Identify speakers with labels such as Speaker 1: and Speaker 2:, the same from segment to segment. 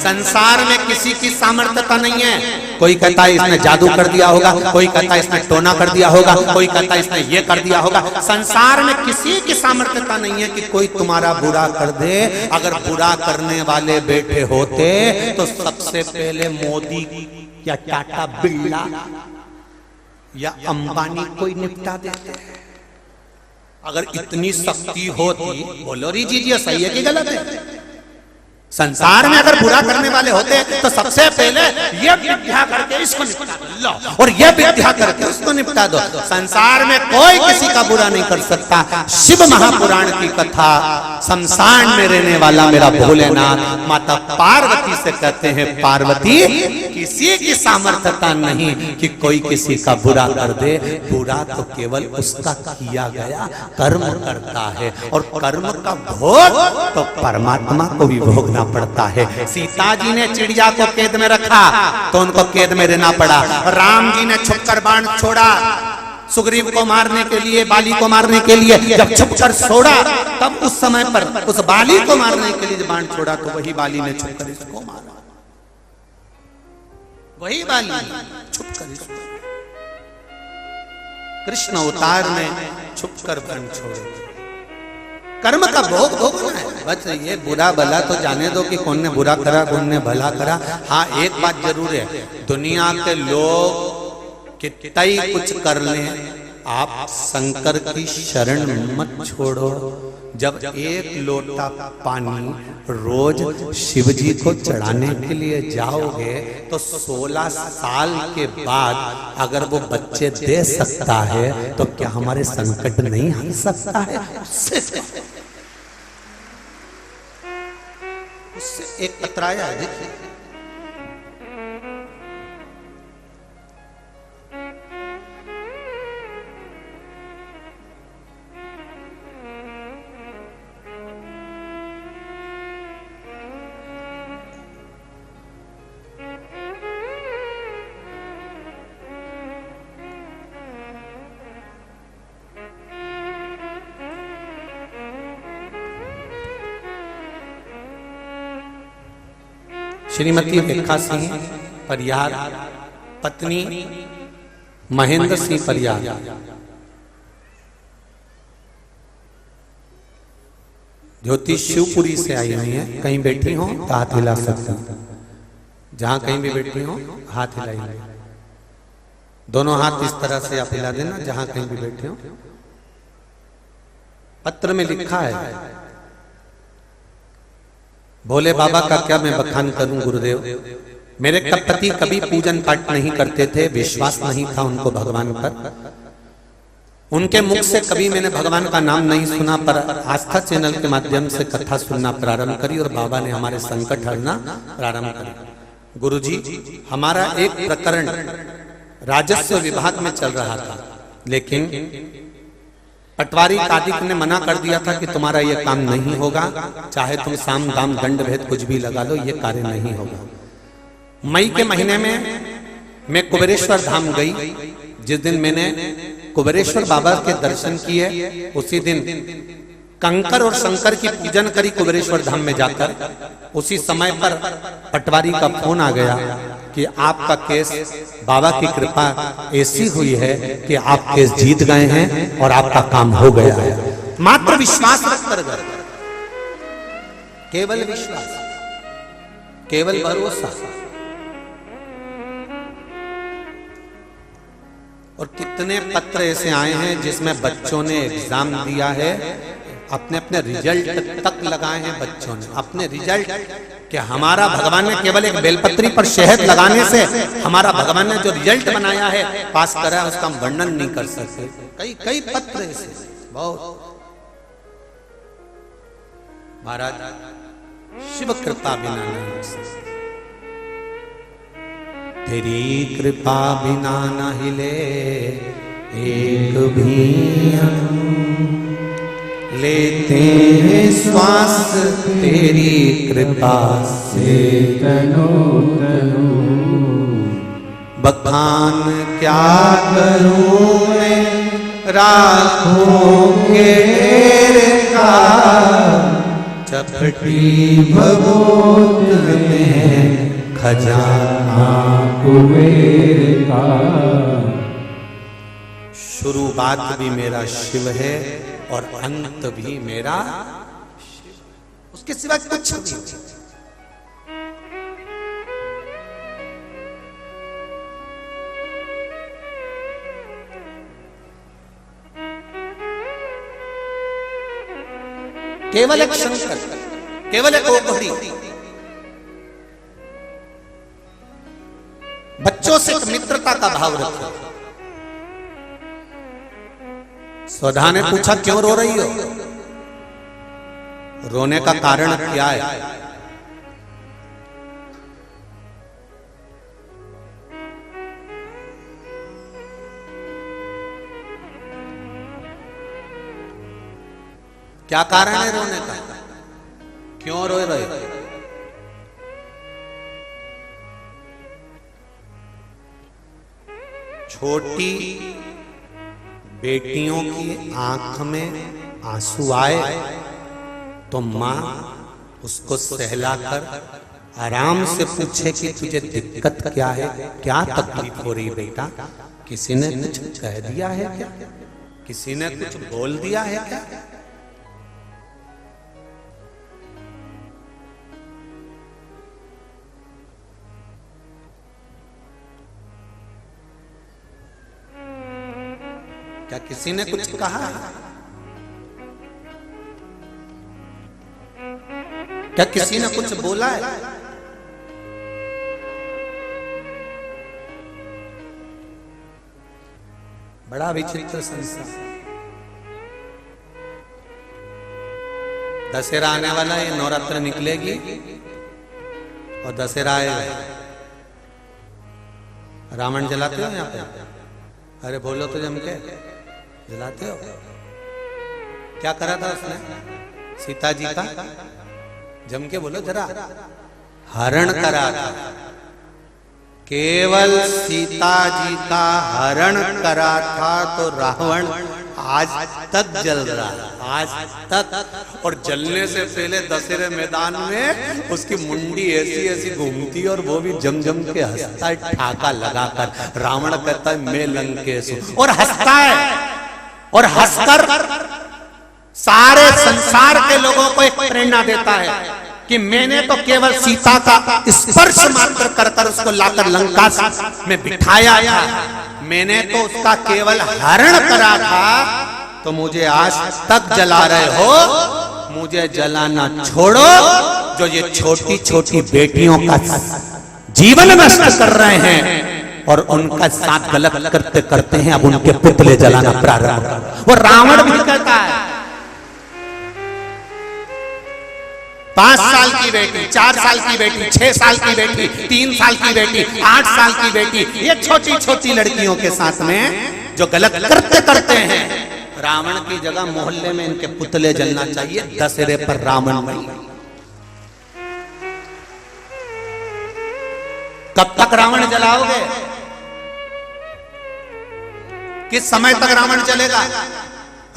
Speaker 1: संसार में किसी की सामर्थ्यता नहीं है। कोई कहता है इसने जादू कर दिया होगा, कोई कहता है इसने टोना कर दिया होगा, कोई कहता है इसने ये कर दिया होगा। संसार में किसी की सामर्थ्यता नहीं है कि कोई तुम्हारा बुरा कर दे। अगर बुरा करने वाले बैठे होते तो सबसे पहले मोदी या टाटा बिरला या अंबानी कोई निपटा देते। अगर इतनी शक्ति होती, बोलो रीजिए सही है कि गलत है? संसार में अगर बुरा करने वाले होते तो सबसे पहले ये विद्या करके इसको निपटा दो और ये विद्या करके उसको निपटा दो। संसार में कोई किसी का बुरा नहीं कर सकता। शिव महापुराण की कथा, शमशान में रहने वाला मेरा भोलेनाथ माता पार्वती से कहते हैं, पार्वती किसी की सामर्थ्यता नहीं कि कोई किसी का बुरा कर दे। बुरा तो केवल उसका किया गया कर्म करता है और कर्म का भोग तो परमात्मा को भी भोगना पड़ता है। सीता जी ने चिड़िया को कैद में रखा तो उनको कैद में रहना पड़ा। राम जी ने छुपकर बाण छोड़ा सुग्रीव को मारने के लिए, बाली को मारने के लिए। जब छुपकर छोड़ा तब उस समय पर उस बाली को मारने के लिए बाण छोड़ा तो वही बाली ने छुपकर इसको मारा। वही बाली छुपकर इसको। कृष्ण अवतार में छुपकर बाण छोड़े। कर्म का भोग भोगना है। बस ये बुरा भला तो जाने दो कि कौन ने बुरा करा कौन ने भला करा। हाँ एक बात जरूर है, दुनिया के लोग कितना ही कुछ कर लें, आप शंकर की शरण मत छोड़ो। जब एक लोटा पानी रोज शिव जी को चढ़ाने के लिए जाओगे तो 16 साल के बाद अगर वो बच्चे दे सकता है तो क्या हमारे संकट नहीं हट सकता है? उससे एक पत्राया है, देखिए श्रीमती रेखा सिंह परियार, पत्नी महेंद्र सिंह परियार। ज्योति शिवपुरी से आई हुई है। कहीं बैठी हो तो हाथ हिला सकते हो, जहां कहीं भी बैठी हो हाथ हिलाइए। दोनों हाथ इस तरह से आप हिला देना जहां कहीं भी बैठे हो। पत्र में लिखा है, भोले बाबा का क्या मैं बखान करूं गुरुदेव। मेरे पति कभी पूजन पाठ नहीं करते थे, विश्वास नहीं था उनको भगवान पर। उनके मुख से कभी मैंने भगवान का नाम नहीं सुना, पर आस्था चैनल के माध्यम से कथा सुनना प्रारंभ करी और बाबा ने हमारे संकट हरना प्रारंभ करी। गुरुजी, हमारा एक प्रकरण राजस्व विभाग में चल रहा था, लेकिन पटवारी कादिक ने मना कर दिया था कि तुम्हारा ये काम नहीं होगा, चाहे तुम साम दाम दंड भेद कुछ भी लगा लो, ये कार्य नहीं होगा। मई के महीने में मैं कुबेरेश्वर धाम गई। जिस दिन मैंने कुबेरेश्वर बाबा के दर्शन किए उसी दिन कंकर और शंकर की पूजन करी कुबेरेश्वर धाम में जाकर। उसी समय पर पटवारी का फोन आ गया कि आपका केस, बाबा की कृपा ऐसी हुई है कि आप केस जीत गए हैं और आपका काम हो गया है। मात्र विश्वास रखकर गए, केवल विश्वास, केवल भरोसा। और कितने पत्र ऐसे आए हैं जिसमें बच्चों ने एग्जाम दिया है, अपने अपने रिजल्ट तक लगाए हैं बच्चों ने अपने रिजल्ट। कि हमारा भगवान ने केवल एक बेलपत्री पर शहद लगाने से हमारा भगवान ने जो रिजल्ट बनाया है, पास करा है, उसका हम वर्णन नहीं कर सकते। कई कई पत्र ऐसे बहुत। महाराज, शिव कृपा बिना नहीं हो सकती। तेरी कृपा बिना न हिले एक भी लेते हैं श्वास, तेरी कृपा से तनो तनो। बखान क्या करूं मैं राखों के का, चपटी भगोत में खजाना
Speaker 2: कुबेर का।
Speaker 1: शुरुआत भी मेरा शिव है और अंत भी मेरा शिव, उसके सिवा कुछ नहीं। केवल एक शंकर, केवल एक ओघड़ी। बच्चों से एक मित्रता का भाव रखो। स्वधा ने पूछा क्यों रो रही हो? रोने का कारण क्या है? क्या कारण है रोने का? क्यों रो रहे? छोटी बेटियों की आंख में आंसू आए तो मां उसको सहलाकर आराम से पूछे कि तुझे दिक्कत क्या है, क्या तकलीफ हो रही बेटा? किसी ने कुछ कह दिया है क्या? किसी ने कुछ बोल दिया है क्या? क्या किसी ने कुछ कहा? क्या किसी ने कुछ बोला है? बड़ा विचित्र संसार। दशहरा आने वाला है, नवरात्र निकलेगी और दशहरा आएगा। रावण जलाते हो यहाँ पे? अरे बोलो तो जम के, जलाते हो? क्या करा था उसने सीता जी का? जम के बोलो जरा। हरण करा था। केवल सीता जी का हरण करा था तो रावण आज तक जल रहा है, आज तक। और जलने से पहले दशहरे मैदान में उसकी मुंडी ऐसी ऐसी घूमती और वो भी जम जम के हंसता है, ठाका लगाकर। रावण कहता है मैं लंकेश हूं, और हंसता है, और हंसकर सारे संसार के लोगों को एक प्रेरणा देता है कि मैंने तो केवल सीता का स्पर्श मात्र कर कर उसको लाकर लंका में बिठाया था, मैंने तो उसका केवल हरण करा था, तो मुझे आज तक जला रहे हो? मुझे जलाना छोड़ो। जो ये छोटी छोटी बेटियों का जीवन नष्ट कर रहे हैं और उनका साथ गलत करते करते हैं, अब उनके पुतले जलाना प्रारंभ कर। वो रावण भी कहता है 5 साल की बेटी, 4 साल की बेटी, 6 साल की बेटी, 3 साल की बेटी, 8 साल की बेटी, ये छोटी छोटी लड़कियों के साथ में जो गलत करते करते हैं, रावण की जगह मोहल्ले में इनके पुतले जलना चाहिए। दशहरे पर रावण नहीं। कब तक रावण जलाओगे? किस समय तक रावण चलेगा?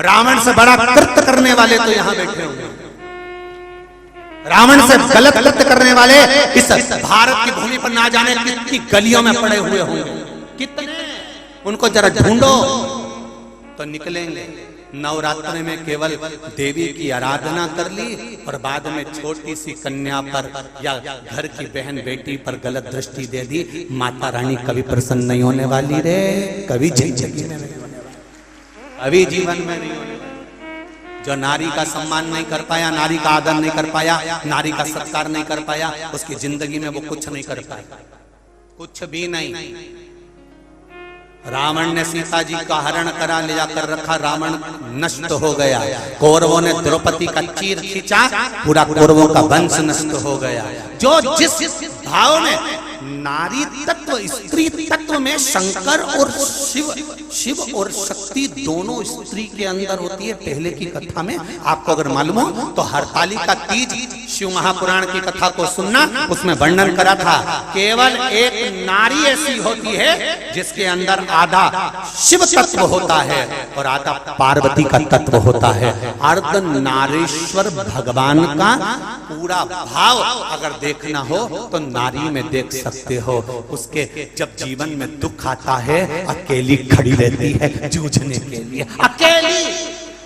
Speaker 1: रावण से बड़ा कृत्य करने वाले तो यहां बैठे होंगे। रावण से गलत कृत्य करने वाले इस भारत की भूमि पर ना जाने कितनी गलियों में पड़े हुए होंगे। कितने? उनको जरा ढूंढो तो निकलेंगे। नवरात्र में केवल देवी की आराधना कर ली और बाद में छोटी सी कन्या पर या घर की बहन बेटी पर गलत दृष्टि दे दी। माता रानी कभी प्रसन्न नहीं होने वाली रे, कभी जिंदगी में नहीं होने वाली, कभी जीवन में नहीं होने वाली। जो नारी का सम्मान नहीं कर पाया, नारी का आदर नहीं कर पाया, नारी का सत्कार नहीं कर पाया, उसकी जिंदगी में वो कुछ नहीं कर पाया, कुछ भी नहीं। रावण ने सीता जी का हरण करा, ले जाकर रखा, रावण नष्ट हो गया। कौरवों ने द्रौपदी का चीर खींचा, पूरा कौरवों का वंश नष्ट हो गया। जो जिस भाव में नारी तत्व स्त्री तत्व में शंकर और शिव और शक्ति दोनों स्त्री के अंदर होती है। पहले की कथा में आपको अगर मालूम हो तो हरतालिका तीज शिव महापुराण की कथा को सुनना, उसमें वर्णन करा था केवल एक नारी ऐसी होती है जिसके अंदर आधा शिव तत्व होता है और आधा पार्वती का तत्व होता है। अर्ध नारेश्वर भगवान का पूरा भाव अगर देखना हो तो नारी में देख सकते हो। उसके जब जीवन में दुख आता है अकेली खड़ी रहती है जूझने के लिए, अकेली,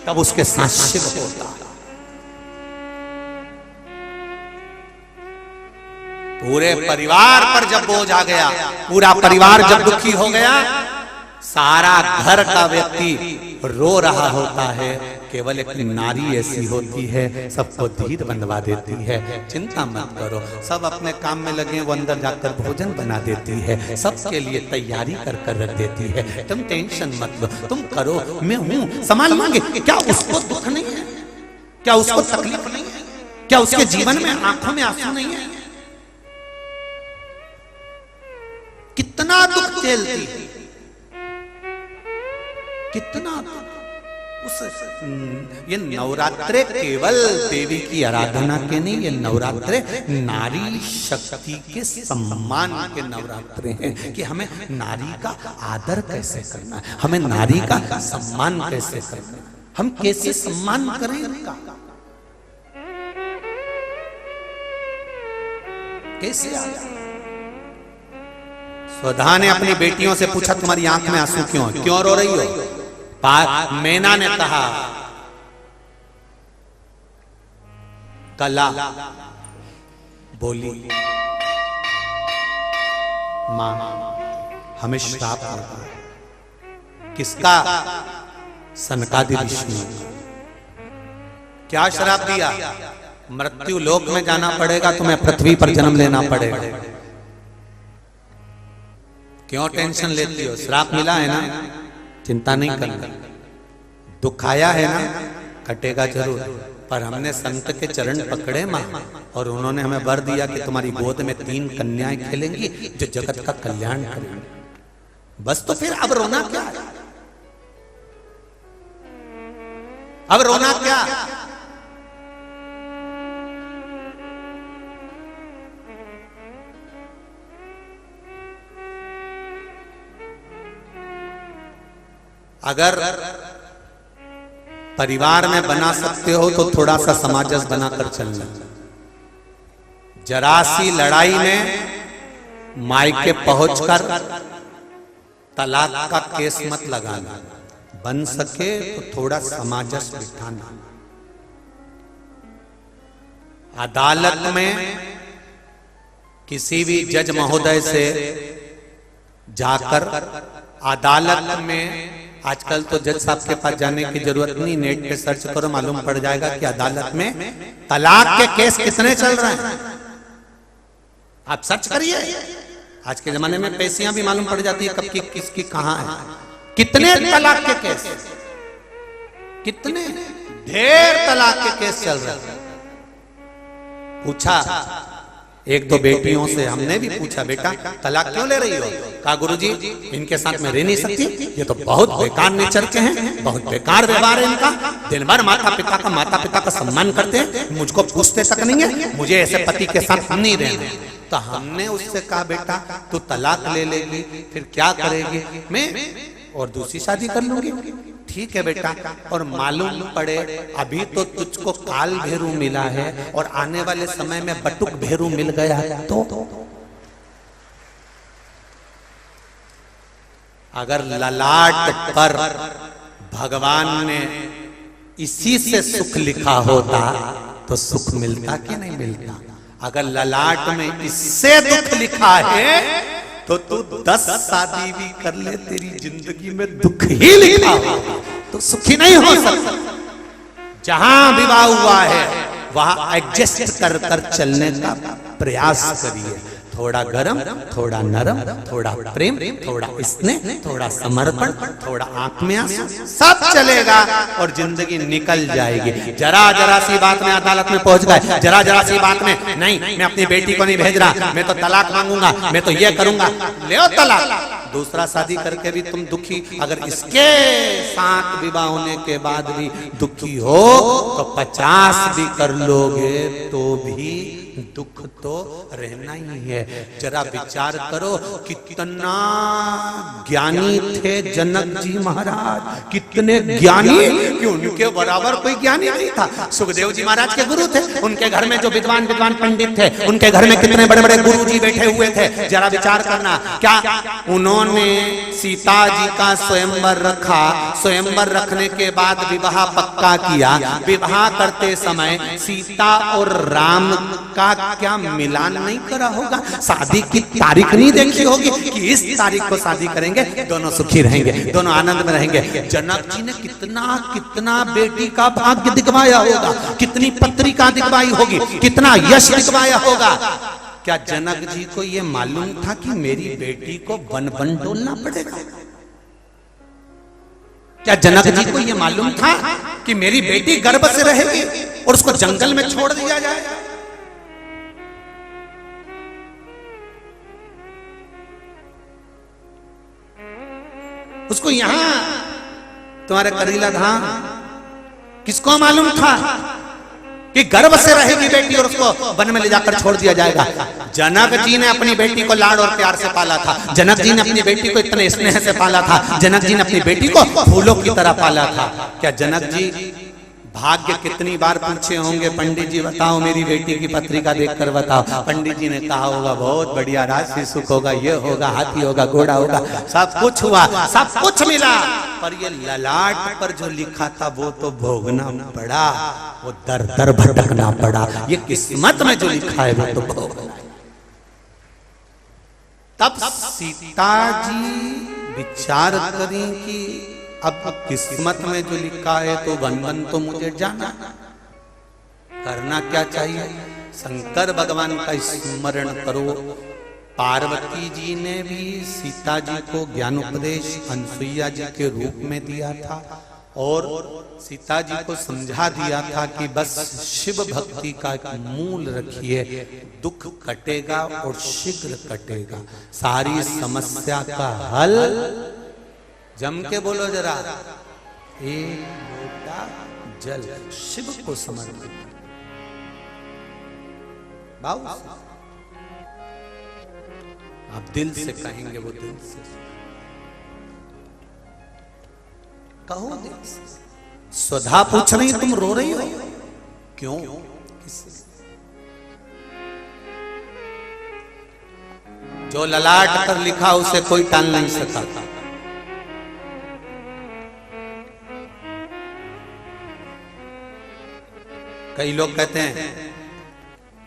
Speaker 1: तब उसके साथ शिव होता है। पूरे परिवार पर जब बोझ आ गया, पूरा परिवार जब दुखी हो गया, सारा घर का व्यक्ति रो रहा होता है, केवल एक नारी ऐसी होती है सबको धीर बंधवा देती है। चिंता मत करो, सब अपने काम में लगे, वो अंदर जाकर भोजन बना देती है, सबके लिए तैयारी कर कर रख देती है। तुम टेंशन मत लो, तुम करो, मैं हूं, संभाल मांगे। क्या उसको दुख नहीं है? क्या उसको तकलीफ नहीं है? क्या उसके जीवन में आंखों में आंसू नहीं है? कितना दुख झेलती, कितना उस ये नवरात्रे केवल देवी की आराधना के नहीं, ये नवरात्रे नारी शक्ति के सम्मान के नवरात्रे हैं कि हमें नारी का आदर कैसे करना है, हमें नारी का सम्मान कैसे करना है, हम कैसे सम्मान करें उनका, कैसे आदर। स्वधा ने अपनी बेटियों से पूछा तुम्हारी आंख में आंसू क्यों रो रही हो? मैना ने कहा कला बोली मां हमें श्राप होगा। किसका? सनकादि ऋषि ने। क्या श्राप दिया? मृत्यु लोक में जाना पड़ेगा, तुम्हें पृथ्वी पर जन्म लेना पड़ेगा। क्यों टेंशन लेती हो? श्राप मिला है ना, चिंता नहीं करना। दुख आया है ना, कटेगा जरूर, पर हमने संत के चरण पकड़े मां, और उन्होंने हमें वर दिया कि तुम्हारी गोद में 3 कन्याएं खेलेंगी जो जगत का कल्याण करेंगी। बस तो फिर अब रोना क्या है? अब रोना क्या? अगर परिवार में बना सकते हो तो थोड़ा सा समाजस बनाकर चलना। जरा सी लड़ाई में मायके पहुंचकर तलाक का केस मत लगाना, बन सके तो थोड़ा समाजस बिठाना। अदालत में किसी भी जज महोदय से जाकर अदालत में, आजकल तो जज साहब के पास जाने की जरूरत नहीं, नेट पे सर्च करो मालूम पड़ जाएगा कि अदालत में तलाक के केस कितने चल रहे हैं। आप सर्च करिए, आज के जमाने में पैसियां भी मालूम पड़ जाती है कब की किसकी कहां है। कितने तलाक के केस, कितने ढेर तलाक के केस चल रहे हैं। पूछा एक दो बेटियों से, हमने भी पूछा बेटा तलाक क्यों ले रही हो? कहा गुरुजी इनके साथ में रह नहीं सकती, ये तो बहुत बेकार नेचर के हैं, बहुत बेकार व्यवहार है इनका, दिन भर माता पिता का सम्मान करते हैं, मुझको पूछते तक नहीं है, मुझे ऐसे पति के साथ नहीं रहना। तो हमने उससे कहा बेटा तू तलाक ले लेगी फिर क्या करेगी? मैं और दूसरी शादी कर लूंगी। ठीक है बेटा, और मालूम पड़े अभी तो तुझको काल भेरू मिला है और आने वाले समय में बटुक भेरू मिल गया तो अगर ललाट पर भगवान ने इसी से सुख लिखा होता तो सुख मिलता कि नहीं मिलता? अगर ललाट में इससे दुख लिखा है तो तू 10 शादी भी कर ले, तेरी जिंदगी में दुख ही लिखा हो तो सुखी नहीं हो सकता। जहां विवाह हुआ है वहां एडजस्ट कर कर चलने का प्रयास करिए। थोड़ा गरम, थोड़ा नरम, थोड़ा प्रेम, थोड़ा स्नेह, थोड़ा समर्पण, थोड़ा आंख में आंसू, सब चलेगा और जिंदगी निकल जाएगी। जरा जरा सी बात में अदालत में पहुंच गए, जरा जरा सी बात में नहीं मैं अपनी बेटी को नहीं भेज रहा, मैं तो तलाक मांगूंगा, मैं तो ये करूंगा, ले तलाक। दूसरा शादी करके भी तुम दुखी, अगर इसके साथ विवाह होने के बाद भी दुखी हो तो 50 भी कर लोगे तो भी दुख तो रहना ही है। जरा विचार करो कितना ज्ञानी थे जनक जी महाराज, कितने ज्ञानी कि उनके बराबर कोई ज्ञानी नहीं था। सुखदेव जी महाराज के गुरु थे, उनके घर में जो विद्वान विद्वान पंडित थे, उनके घर में कितने बड़े बड़े गुरु जी बैठे हुए थे। जरा विचार करना, क्या उन्होंने सीता जी का स्वयंवर रखा, स्वयंवर रखने के बाद विवाह पक्का किया, विवाह करते समय सीता और राम का क्या मिलान नहीं करा होगा, शादी की तारीख नहीं देखी होगी कि इस तारीख को शादी करेंगे, दोनों सुखी रहेंगे, दोनों आनंद में रहेंगे। जनक जी ने कितना कितना बेटी का भाग्य दिखवाया होगा, कितनी पत्रिका दिखवाई होगी, कितना यश दिखवाया होगा। क्या जनक जी को यह मालूम था कि मेरी बेटी को वन वन डोलना पड़ेगा? क्या जनक जी को यह मालूम था कि मेरी बेटी गर्भ से रहेगी और उसको जंगल में छोड़ दिया जाएगा? उसको यहां तुम्हारे करीला धाम किसको मालूम था कि गर्भ से रहेगी बेटी और उसको वन में ले जाकर छोड़ दिया जाएगा? जनक जी ने अपनी बेटी को लाड और प्यार से पाला था, जनक जी ने अपनी बेटी को इतने स्नेह से पाला था, जनक जी ने अपनी बेटी को फूलों की तरह पाला था। क्या जनक जी भाग्य कितनी बार पूछे होंगे, पंडित जी बताओ मेरी बेटी की पत्रिका देखकर बताओ? पंडित जी ने कहा होगा बहुत बढ़िया, राशि सुख होगा, ये होगा, हाथी होगा, घोड़ा होगा, सब कुछ हुआ, सब कुछ मिला, पर ये ललाट पर जो लिखा था वो तो भोगना पड़ा, वो दर दर भटकना पड़ा। ये किस्मत में जो लिखा है वो तो भोगना। तब सीता जी विचार करें कि अब किस्मत में जो लिखा है तो वन वन तो मुझे जाना, करना क्या चाहिए? शंकर भगवान का स्मरण करो। पार्वती जी ने भी सीता जी को ज्ञानोपदेश अनसुईया जी के रूप में दिया था और सीता जी को समझा दिया था कि बस शिव भक्ति का एक मूल रखिए, दुख कटेगा और शीघ्र कटेगा, सारी समस्या का हल। जम के बोलो जरा, एक लोटा जल शिव को समर्पित। बाबू आप दिल से कहेंगे, वो दिल से कहो, दिल से। स्वधा पूछ रही तुम रो रही हो क्यों? जो ललाट पर लिखा उसे कोई टाल नहीं सका। कई लोग कहते हैं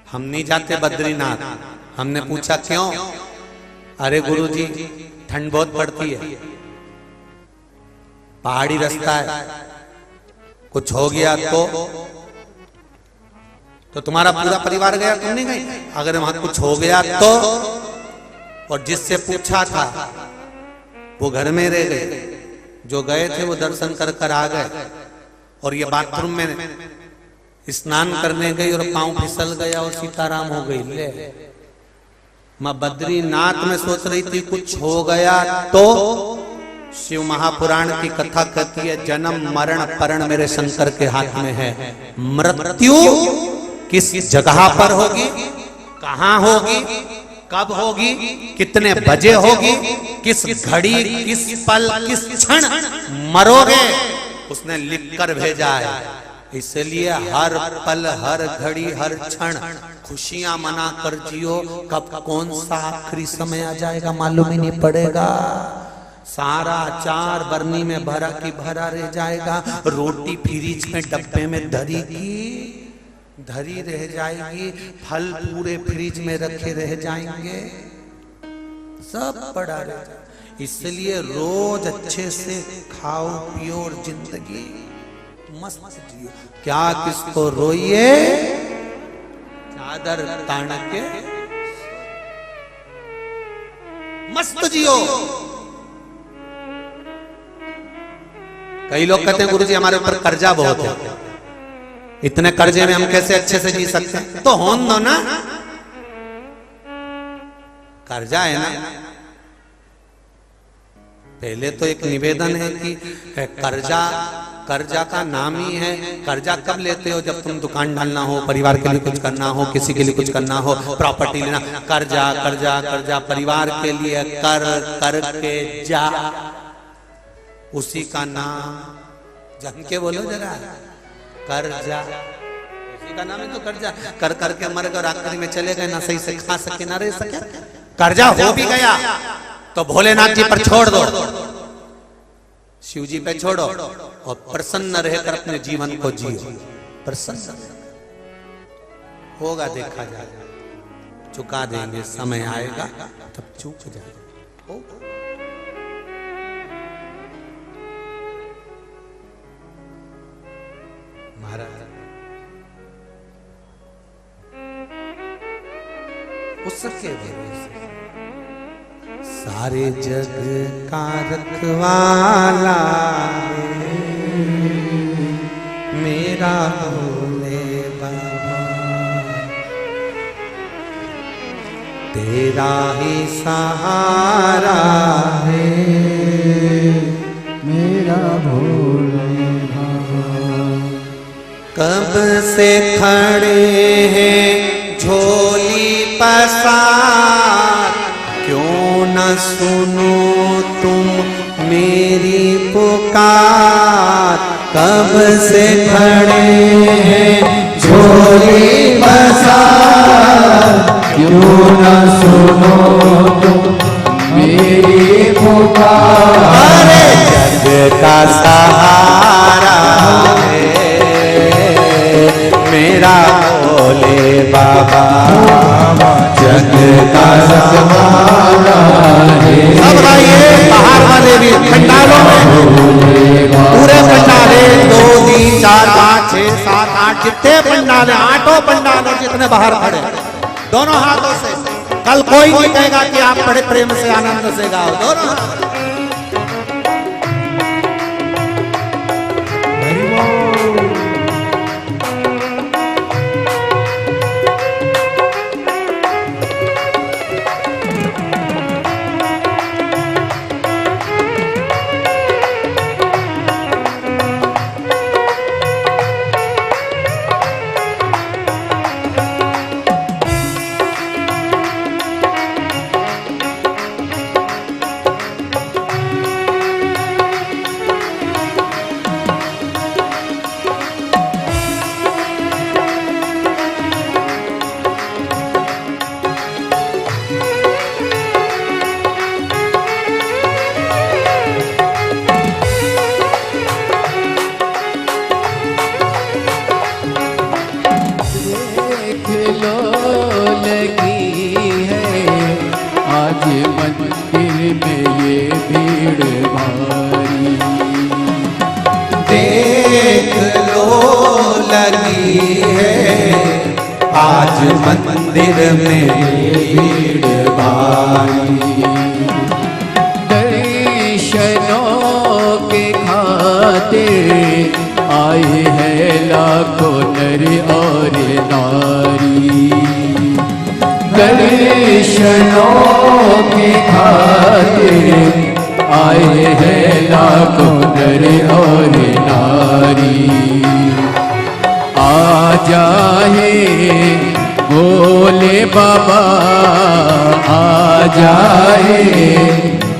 Speaker 1: हम नहीं जाते बद्रीनाथ। हमने पूछा क्यों? अरे गुरुजी ठंड बहुत पड़ती है, पहाड़ी रास्ता है, कुछ हो गया तो तुम्हारा पूरा परिवार गया, तुम नहीं गई? अगर वहां कुछ हो गया तो? और जिससे पूछा था वो घर में रह गए, जो गए थे वो दर्शन कर कर आ गए। और ये बाथरूम में स्नान करने गई और पांव फिसल गया और सीताराम हो गई। ले मां बद्रीनाथ में सोच रही थी कुछ हो गया तो? शिव महापुराण की कथा कहती है जन्म मरण परण मेरे शंकर के हाथ में है। मृत्यु किस जगह पर होगी, कहां होगी, कब होगी, कितने बजे होगी, किस घड़ी, किस पल, किस क्षण मरोगे, उसने लिखकर भेजा है। इसलिए हर पल, हर घड़ी, हर क्षण खुशियां मना कर जियो। कब कौन सा आखिरी समय आ जाएगा मालूम ही नहीं पड़ेगा। सारा अचार बरनी में भरा की भरा रह जाएगा, रोटी फ्रिज में डब्बे में धरी की धरी रह जाएगी, फल पूरे फ्रिज में रखे रह जाएंगे, सब पड़ा रह जाएगा। इसलिए रोज अच्छे से खाओ पियो और जिंदगी मस्त जियो। क्या किसको रोइए, चादर तान के मस्त जियो। कई लोग कहते हैं गुरुजी हमारे ऊपर कर्जा बहुत है, इतने कर्जे में हम कैसे अच्छे से जी सकते हैं? तो होन दो ना, कर्जा है ना। पहले तो एक निवेदन है कि कर्जा का नाम ही है। कर्जा कब लेते हो? जब तुम दुकान डालना हो, परिवार के लिए कुछ करना हो, किसी के लिए कुछ करना हो, प्रॉपर्टी लेना। कर्जा कर्जा कर्जा, परिवार के लिए कर करके जा, उसी का नाम जम के बोलो जरा, कर्जा उसी का नाम है। तो कर्जा कर करके मर गए और आखिरी में चले गए, ना सही से खा सके ना रह सके। कर्जा हो भी गया तो भोलेनाथ जी पर छोड़ दो, शिव जी पे छोड़ो और प्रसन्न रहकर अपने जीवन को जियो। प्रसन्न होगा, देखा जाएगा, चुका देंगे, समय आएगा तब चूक जाएगा। महाराज उसके भरोसे सारे जग का रखवाला है मेरा भोले बाबा, तेरा ही सहारा है
Speaker 2: मेरा भोले बाबा।
Speaker 1: कब से खड़े हैं झोली पसार, क्यों न सुनो तुम मेरी पुकार। कब से खड़े हैं झोली पसार,
Speaker 2: क्यों न सुनो तुम मेरी पुकार।
Speaker 1: अरे जग का सहारा है मेरा भोले बाबा,
Speaker 2: जग का सहारा है।
Speaker 1: सब गाइए, बाहर वाले भी पंडालों में, पूरे पंडाले 2 3 4 5 6 7 8 जितने पंडाल है, 8 पंडाल है जितने बाहर खड़े, दोनों हाथों से। कल कोई नहीं कहेगा कि आप बड़े प्रेम से आनंद से गाओ, दोनों हाथ। आज मंदिर में भीड़ भारी,
Speaker 2: दर्शनों के खातिर आए हैं लाखों नर और नारी। दर्शनों के खातिर आए हैं लाखों नर और नारी। आ जाए भोले बाबा, आ जाए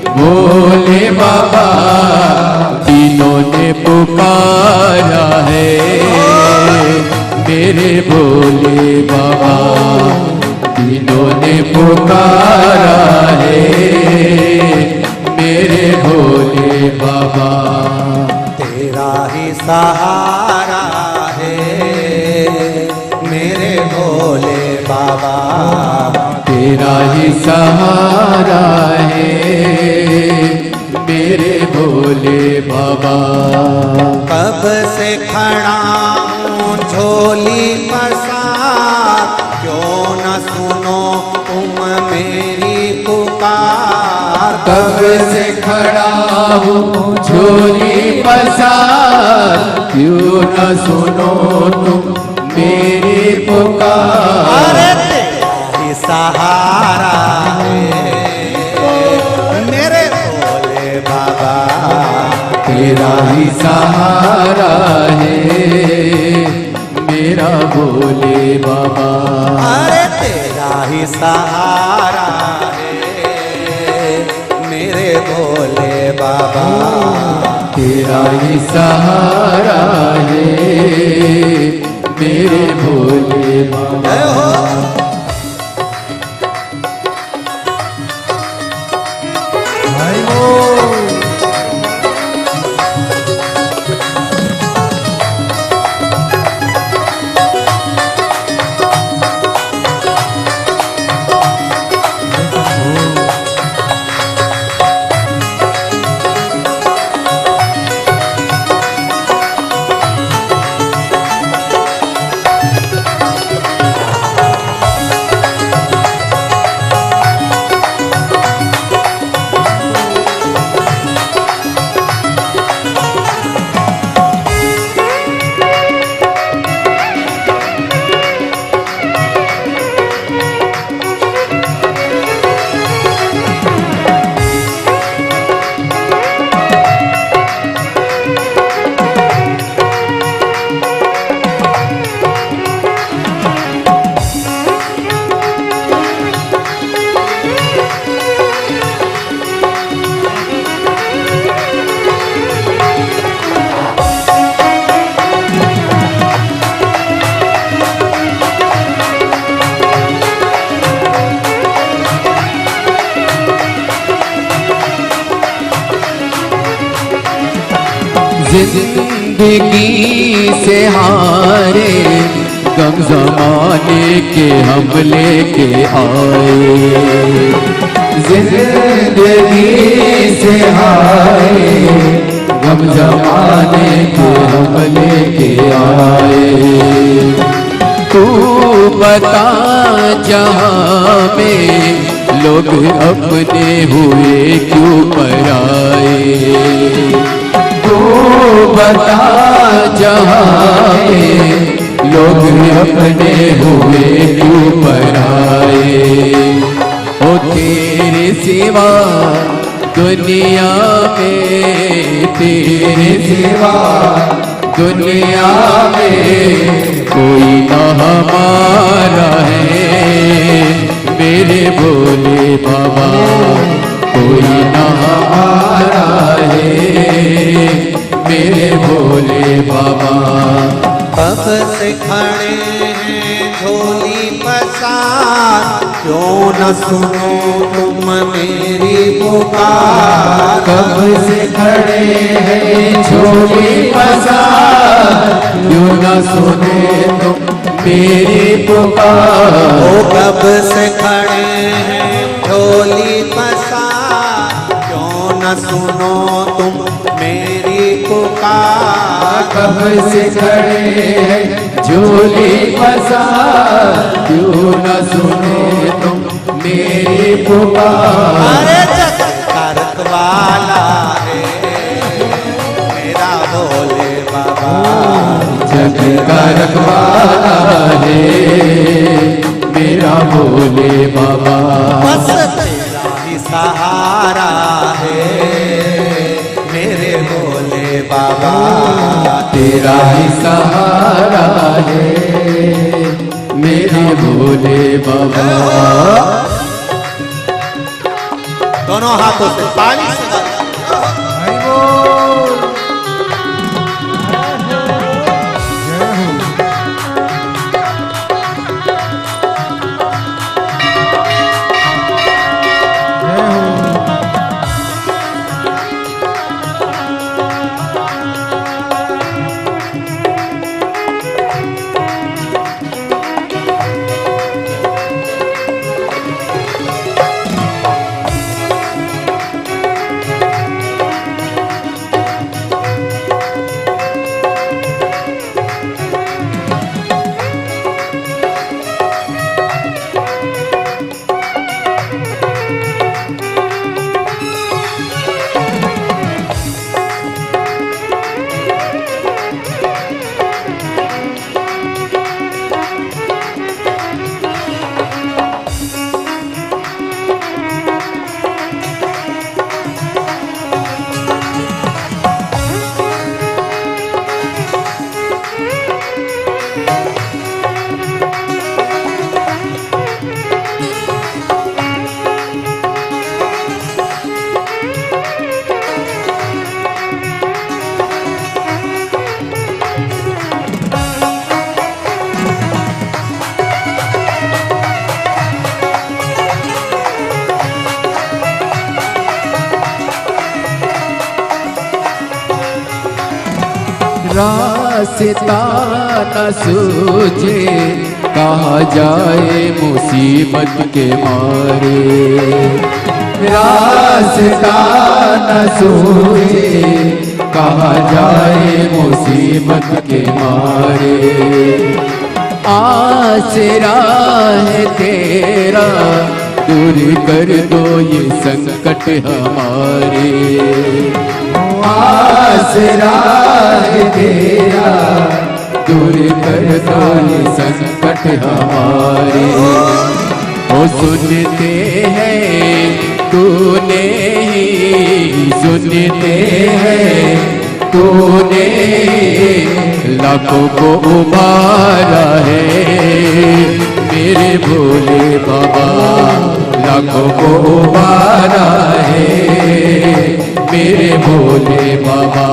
Speaker 2: भोले बाबा, तीनों ने पुकारा है मेरे भोले बाबा। तीनों ने पुकारा है मेरे भोले बाबा।
Speaker 1: तेरा ही सहारा है मेरे भोले बाबा,
Speaker 2: तेरा ही सहारा है मेरे भोले बाबा।
Speaker 1: कब से खड़ा हूँ झोली पसार, क्यों न सुनो तुम मेरी पुकार।
Speaker 2: कब से खड़ा हूँ झोली पसार, क्यों न सुनो तुम मेरी पुकार।
Speaker 1: अरे तेरा ही सहारा है मेरे भोले बाबा,
Speaker 2: तेरा ही सहारा है मेरा भोले बाबा।
Speaker 1: अरे तेरा ही सहारा है मेरे भोले बाबा,
Speaker 2: तेरा ही सहारा है मेरे भोले बाबा।
Speaker 1: जय हो।
Speaker 2: जिंदगी से हारे गम जमाने के हम लेके आए। जिंदगी से हारे गम जमाने के हम लेके आए। तू बता जहाँ में लोग अपने हुए क्यों पराए। तू बता जहाँ में लोग अपने हुए क्यों पराए। ओ तेरे सिवा दुनिया में, तेरे सिवा दुनिया में कोई न हमारा है मेरे भोले बाबा, कोई न हमारा है मेरे भोले बाबा।
Speaker 1: कब से खड़े हैं झोली पसार, क्यों न सुनो तुम मेरी पुकार।
Speaker 2: कब से खड़े हैं झोली पसार, क्यों न सुने तुम मेरी पुकार।
Speaker 1: ओ कब से खड़े हैं झोली पसार, क्यों न सुनो तुम मेरी पुकार।
Speaker 2: कब से खड़े हैं झोली पसार, क्यों न सुने तुम मेरी पुकार।
Speaker 1: अरे जगत वाला है मेरा भोले बाबा,
Speaker 2: जग का रखवाला है मेरा भोले बाबा।
Speaker 1: बस तेरा ही सहारा है मेरे भोले बाबा,
Speaker 2: तेरा ही सहारा है मेरे भोले बाबा।
Speaker 1: दोनों हाथों से ताली से
Speaker 2: रास्ता न सूझे कहाँ जाए मुसीबत के मारे। रास्ता न सूझे कहाँ जाए मुसीबत के मारे। आसरा है तेरा दूर कर दो ये संकट हमारे। आसरा है तेरा दूर कर दो ये संकट हमारे। ओ सुनते हैं तूने ही सुनते हैं तूने लाखों को उबारा है मेरे भोले बाबा। लाखों को उबारा है मेरे भोले बाबा।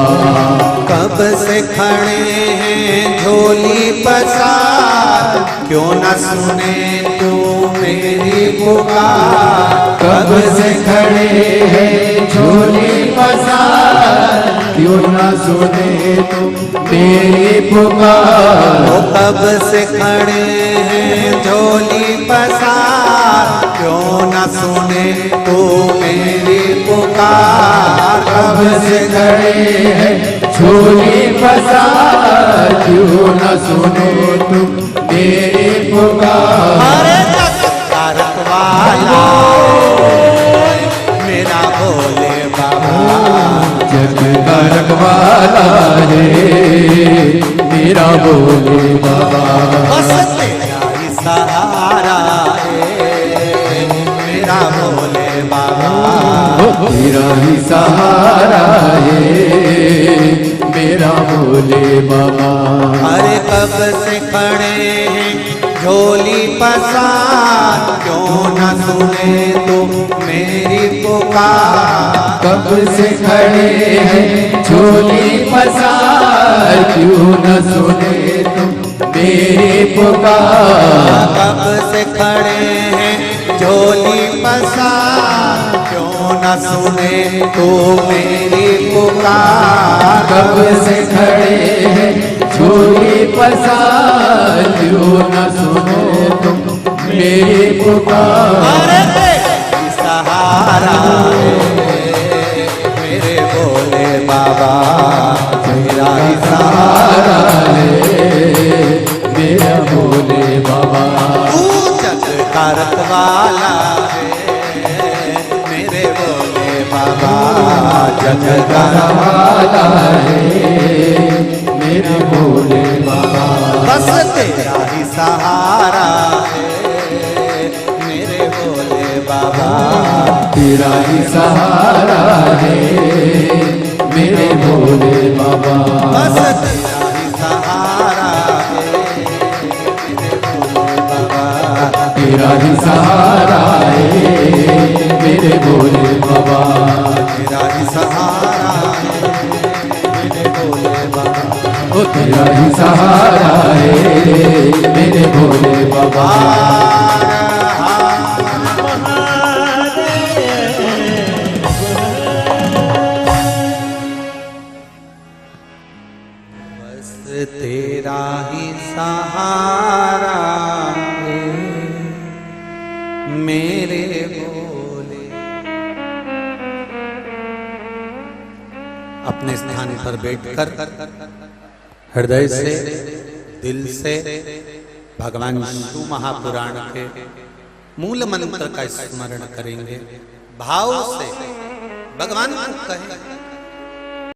Speaker 1: कब से खड़े हैं झोली पसार क्यों न सुने तू मेरी पुकार।
Speaker 2: कब से खड़े हैं झोली पसार क्यों न सुने तुम मेरी पुकार।
Speaker 1: ओ कब से खड़े हैं झोली पसार क्यों न सुने तू मेरी पुकार।
Speaker 2: कब से खड़े हैं झोली पसार क्यों न सुनो तुम मेरी पुकार।
Speaker 1: अरे कारक वाला मेरा भोले बाबा।
Speaker 2: जग का रखवाला है मेरा भोले बाबा।
Speaker 1: बस तेरा ही सहारा है मेरा भोले बाबा।
Speaker 2: तेरा ही सहारा है मेरा भोले बाबा।
Speaker 1: अरे कब से खड़े हैं झोली पसार क्यों न सुने तो मेरी पुकार।
Speaker 2: कब से खड़े हैं झोली पसार क्यों न सुने तुम मेरी पुकार।
Speaker 1: कब से खड़े हैं झोली पसार क्यों न सुने तो मेरी पुकार।
Speaker 2: कब से खड़े हैं झोली पसार क्यों न सुने तुम मेरी पुकार।
Speaker 1: अरे सहारा मेरे भोले बाबा। तेरा ही
Speaker 2: सहारा है मेरा भोले बाबा।
Speaker 1: तू जग का रखवाला है मेरे भोले बाबा। जग का
Speaker 2: रखवाला है मेरे भोले बाबा।
Speaker 1: बस तेरा ही सहारा है मेरे भोले बाबा।
Speaker 2: तेरा ही सहारा है मेरे भोले बाबा।
Speaker 1: बस तेरा ही सहारा है मेरे भोले बाबा।
Speaker 2: तेरा ही सहारा है मेरे भोले बाबा।
Speaker 1: तेरा ही सहारा है मेरे भोले बाबा।
Speaker 2: ओ तेरा ही सहारा है मेरे भोले बाबा।
Speaker 1: बस तेरा ही सहारा है मेरे भोले। अपने स्थान पर बैठकर हृदय से दिल से भगवान शिव महापुराण के मूल मंत्र का स्मरण करेंगे। भाव से भगवान को कहें